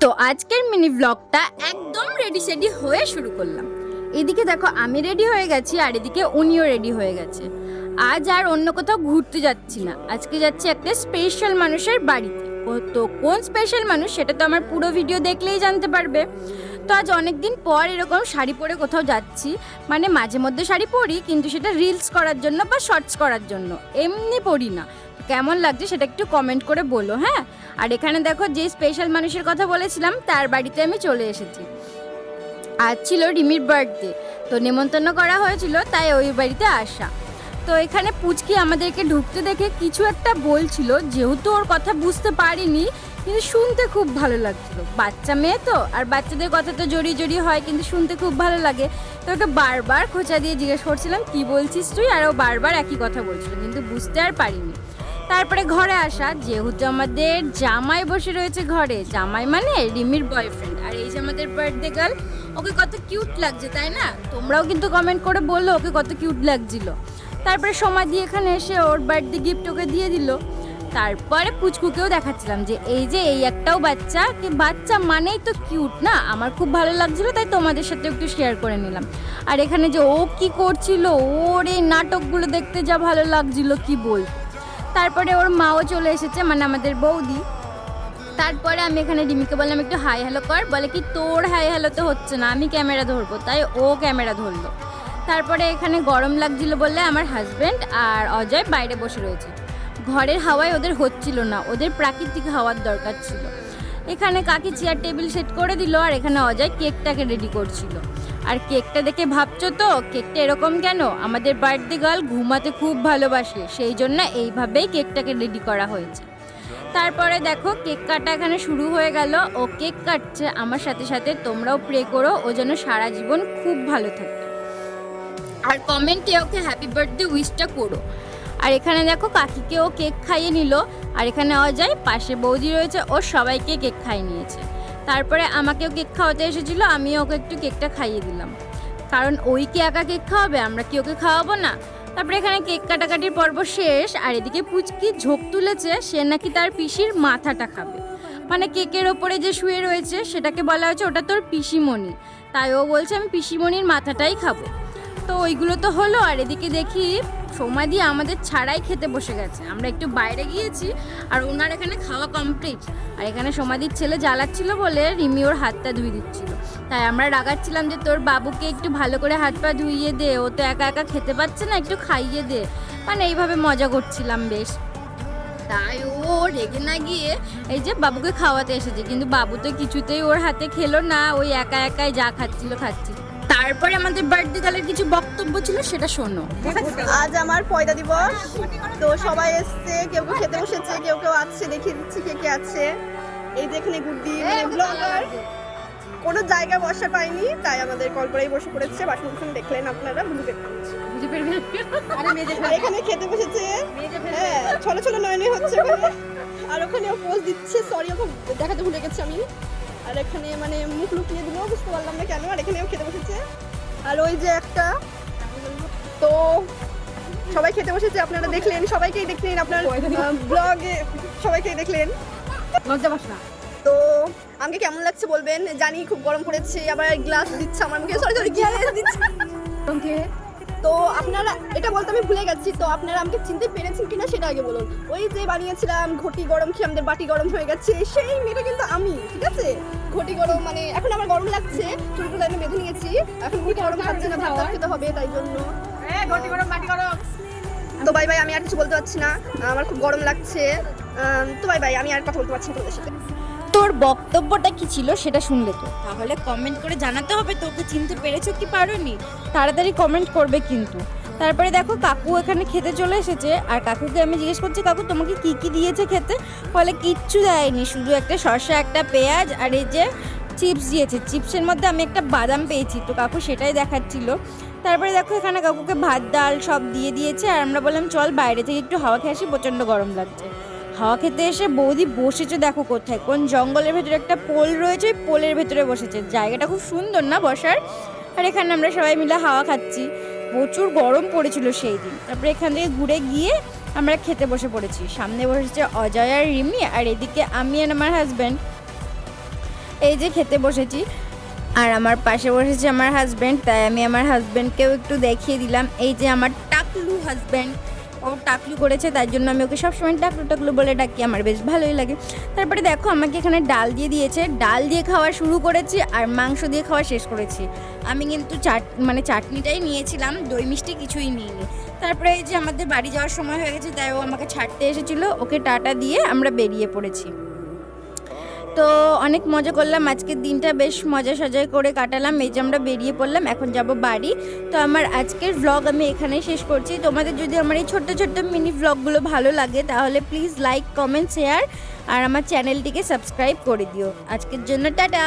তো আজকের মিনি ব্লগটা একদম রেডি সেডি হয়ে শুরু করলাম। এদিকে দেখো আমি রেডি হয়ে গেছি আর এদিকে উনিও রেডি হয়ে গেছে। আজ আর অন্য কোথাও ঘুরতে যাচ্ছি না, আজকে যাচ্ছি একটা স্পেশাল মানুষের বাড়িতে। তো কোন স্পেশাল মানুষ সেটা তো আমার পুরো ভিডিও দেখলেই জানতে পারবে। তো আজ অনেক দিন পর এরকম শাড়ি পরে কোথাও যাচ্ছি, মানে মাঝে মধ্যে শাড়ি পরি কিন্তু সেটা রিলস করার জন্য বা শর্টস করার জন্য, এমনি পরি না। কেমন লাগছে সেটা একটু কমেন্ট করে বলো, হ্যাঁ। আর এখানে দেখো যে স্পেশাল মানুষের কথা বলেছিলাম তার বাড়িতে আমি চলে এসেছি। আজ ছিল রিমির বার্থডে, তো নেমন্তন্ন করা হয়েছিল তাই ওই বাড়িতে আসা। তো এখানে পুচকি আমাদেরকে ঢুকতে দেখে কিছু একটা বলছিল, যেহেতু ওর কথা বুঝতে পারিনি কিন্তু শুনতে খুব ভালো লাগছিল। বাচ্চা মেয়ে তো, আর বাচ্চাদের কথা তো জড়িয়ে জড়িয়ে হয় কিন্তু শুনতে খুব ভালো লাগে। তো ওকে বারবার খোঁচা দিয়ে জিজ্ঞেস করছিলাম কী বলছিস তুই, আর ও বারবার একই কথা বলছিল কিন্তু বুঝতে আর পারিনি। তারপরে ঘরে আসা, যেহেতু আমাদের জামাই বসে রয়েছে ঘরে, জামাই মানে রিমির বয়ফ্রেন্ড, আর এই যে আমাদের বার্থডে গার্ল, ওকে কত কিউট লাগছে তাই না? তোমরাও কিন্তু কমেন্ট করে বললো ওকে কত কিউট লাগছিল। তারপরে সময় দিয়ে এখানে এসে ওর বার্থডে গিফট ওকে দিয়ে দিল। তারপরে পুচকুকেও দেখাচ্ছিলাম যে এই যে এই একটাও বাচ্চা, কি বাচ্চা মানেই তো কিউট না, আমার খুব ভালো লাগছিল তাই তোমাদের সাথে একটু শেয়ার করে নিলাম। আর এখানে যে ও কি করছিল, ওর এই নাটকগুলো দেখতে যা ভালো লাগছিল কি বল। তারপরে ওর মাও চলে এসেছে, মানে আমাদের বৌদি। তারপরে আমি এখানে রিমিকে বললাম একটু হাই হ্যালো কর, বলে কি তোর হাই হ্যালো তো হচ্ছে না, আমি ক্যামেরা ধরবো, তাই ও ক্যামেরা ধরলো। তারপরে এখানে গরম লাগছিল বললে আমার হাজব্যান্ড আর অজয় বাইরে বসে রয়েছে। ঘরের হাওয়ায় ওদের হচ্ছিল না, ওদের প্রাকৃতিক হাওয়ার দরকার ছিল। এখানে কাকি চেয়ার টেবিল সেট করে দিল আর এখানে অজয় কেকটাকে রেডি করছিল। আর কেকটা দেখে ভাবছো তো কেকটা এরকম কেন, আমাদের বার্থডে গার্ল ঘুমাতে খুব ভালোবাসে, সেই জন্য এইভাবেই কেকটাকে রেডি করা হয়েছে। তারপরে দেখো কেক কাটা এখানে শুরু হয়ে গেল, ও কেক কাটছে আমার সাথে সাথে। তোমরাও প্রে করো ও যেন সারা জীবন খুব ভালো থাকে, আর কমেন্টে ওকে হ্যাপি বার্থডে উইশটা করো। আর এখানে দেখো কাকিকেও কেক খাইয়ে নিল, আর এখানে অজয় পাশে বৌদি রয়েছে, ও সবাইকে কেক খাইয়ে নিয়েছে। তারপরে আমাকেও কেক খাওয়াতে এসেছিল, আমিও ওকে একটু কেকটা খাইয়ে দিলাম, কারণ ওই কি একা কেক খাওয়াবে, আমরা কি ওকে খাওয়াবো না? তারপরে এখানে কেক কাটাকাটির পর্ব শেষ, আর এদিকে পুচকি ঝোঁক তুলেছে, সে নাকি তার পিসির মাথাটা খাবে। মানে কেকের ওপরে যে শুয়ে রয়েছে সেটাকে বলা হয়েছে ওটা তোর পিসিমণি, তাই ও বলছে আমি পিসিমণির মাথাটাই খাবো। তো ওইগুলো তো হলো, আর এদিকে দেখি সময় দিয়ে আমাদের ছাড়াই খেতে বসে গেছে। আমরা একটু বাইরে গিয়েছি আর ওনার এখানে খাওয়া কমপ্লিট। আর এখানে সমাধির ছেলে জ্বালাচ্ছিল বলে রিমি ওর হাতটা ধুয়ে দিচ্ছিল, তাই আমরা রাগাচ্ছিলাম যে তোর বাবুকে একটু ভালো করে হাত পা ধুইয়ে দে, ও তো একা একা খেতে পারছে না, একটু খাইয়ে দে, মানে এইভাবে মজা করছিলাম বেশ। তাই ও রেগে না গিয়ে এই যে বাবুকে খাওয়াতে এসেছে, কিন্তু বাবু তো কিছুতেই ওর হাতে খেলো না, ওই একা একাই যা খাচ্ছিল। তারপরে আমাদের বার্থডে গার্লের কিছু বক্তব্য ছিল, সেটা শোনো। আজ আমার পয়লা দিবস, তো সবাই এসছে, কেউ কেউ খেতে বসেছে, কেউ কেউ আছে, দেখিয়ে দিচ্ছি কে কে আছে। এই যে এখানে গুড্ডি ব্লগার, কোনো জায়গা বসা পাইনি তাই আমাদের কলপাড়ায় বসে পড়েছে। বাসন কুসন দেখলেন আপনারা, বুঝে পারবেন। এখানে খেতে বসেছে, হ্যাঁ ছলো ছলো নয়নে হচ্ছে ওখানে। আর ওখানে ও পোজ দিচ্ছে, সরি ওকে দেখাতে ভুলে গেছি আমি। আর এখানে মানে মুখ লুকিয়ে দিল, বুঝতে পারলাম না কেন। আর এখানেও খেতে বসেছে, আর ওই যে একটা, তো সবাই খেতে বসেছে, আপনারা দেখলেন, সবাইকেই দেখলেন আপনার ব্লগে, সবাইকেই দেখলেন। তো আমাকে কেমন লাগছে বলবেন, জানি খুব গরম পড়েছে, আবার গ্লাস দিচ্ছে আমার মুখে, সরি গ্লাস দিচ্ছে। তো আপনারা, এটা বলতে আমি ভুলে গেছি, তো আপনারা আমাকে চিনতে পেরেছেন কিনা সেটা আগে বলুন। ওই যে বানিয়েছিলাম ঘটি গরম খেয়ে আমাদের বাটি গরম হয়ে গেছে, সেই মেয়েটা কিন্তু আমি, ঠিক আছে? ঘটি গরম মানে এখন আমার গরম লাগছে, চুলগুলো আমি বেঁধে নিয়েছি, এখন ঘটি গরম খাচ্ছে না, ভাত খেতে হবে তাই জন্য। ঘটি গরম বাটি গরম। তো বাই বাই, আমি আর কিছু বলতে পারছি না, আমার খুব গরম লাগছে। তো বাই বাই, আমি আর কথা বলতে পারছি না তোমাদের সাথে। তোর বক্তব্যটা কি ছিল সেটা শুনলে তো, তাহলে কমেন্ট করে জানাতে হবে তোকে চিনতে পেরেছো কি পারোনি, তাড়াতাড়ি কমেন্ট করবে কিন্তু। তারপরে দেখো কাকু এখানে খেতে চলে এসেছে, আর কাকুকে আমি জিজ্ঞেস করছি কাকু তোমাকে কি কি দিয়েছে খেতে, বলে কিচ্ছু দেয়নি, শুধু একটা শসা, একটা পেঁয়াজ আর এই যে চিপস দিয়েছে, চিপসের মধ্যে আমি একটা বাদাম পেয়েছি, তো কাকু সেটাই দেখাচ্ছিল। তারপরে দেখো এখানে কাকুকে ভাত ডাল সব দিয়ে দিয়েছে, আর আমরা বললাম চল বাইরে থেকে একটু হাওয়া খেয়ে আসি, প্রচণ্ড গরম লাগছে। হাওয়া খেতে এসে বৌদি বসেছে দেখো কোথায়, কোন জঙ্গলের ভেতরে একটা পোল রয়েছে, ওই পোলের ভেতরে বসেছে, জায়গাটা খুব সুন্দর না বসার। আর এখানে আমরা সবাই মিলে হাওয়া খাচ্ছি, প্রচুর গরম পড়েছিল সেই দিন। তারপরে এখান থেকে ঘুরে গিয়ে আমরা খেতে বসে পড়েছি, সামনে বসেছে অজয় আর রিমি, আর এদিকে আমি আর আমার হাজব্যান্ড। এই যে খেতে বসেছি, আর আমার পাশে বসেছে আমার হাজব্যান্ড, তাই আমি আমার হাজব্যান্ডকেও একটু দেখিয়ে দিলাম। এই যে আমার টাকলু হাজব্যান্ড, ও টাকলু করেছে, তার জন্য আমি ওকে সবসময় টাকলু টাকলু বলে ডাকি, আমার বেশ ভালোই লাগে। তারপরে দেখো আমাকে এখানে ডাল দিয়ে দিয়েছে, ডাল দিয়ে খাওয়া শুরু করেছি আর মাংস দিয়ে খাওয়া শেষ করেছি। আমি কিন্তু চাটনিটাই নিয়েছিলাম, দই মিষ্টি কিছুই নিইনি। তারপরে এই যে আমাদের বাড়ি যাওয়ার সময় হয়ে গেছে, তাই ও আমাকে ছাড়তে এসেছিলো, ওকে টাটা দিয়ে আমরা বেরিয়ে পড়েছি। তো অনেক মজা করলাম, আজকের দিনটা বেশ মজা সজায় করে কাটালাম। এই যে আমরা বেরিয়ে পড়লাম, এখন যাব বাড়ি। তো আমার আজকের ভ্লগ আমি এখানেই শেষ করছি। তোমাদের যদি আমার এই ছোট্ট ছোট্ট মিনি ভ্লগগুলো ভালো লাগে তাহলে প্লিজ লাইক, কমেন্ট, শেয়ার আর আমার চ্যানেলটিকে সাবস্ক্রাইব করে দিও। আজকের জন্য টাটা।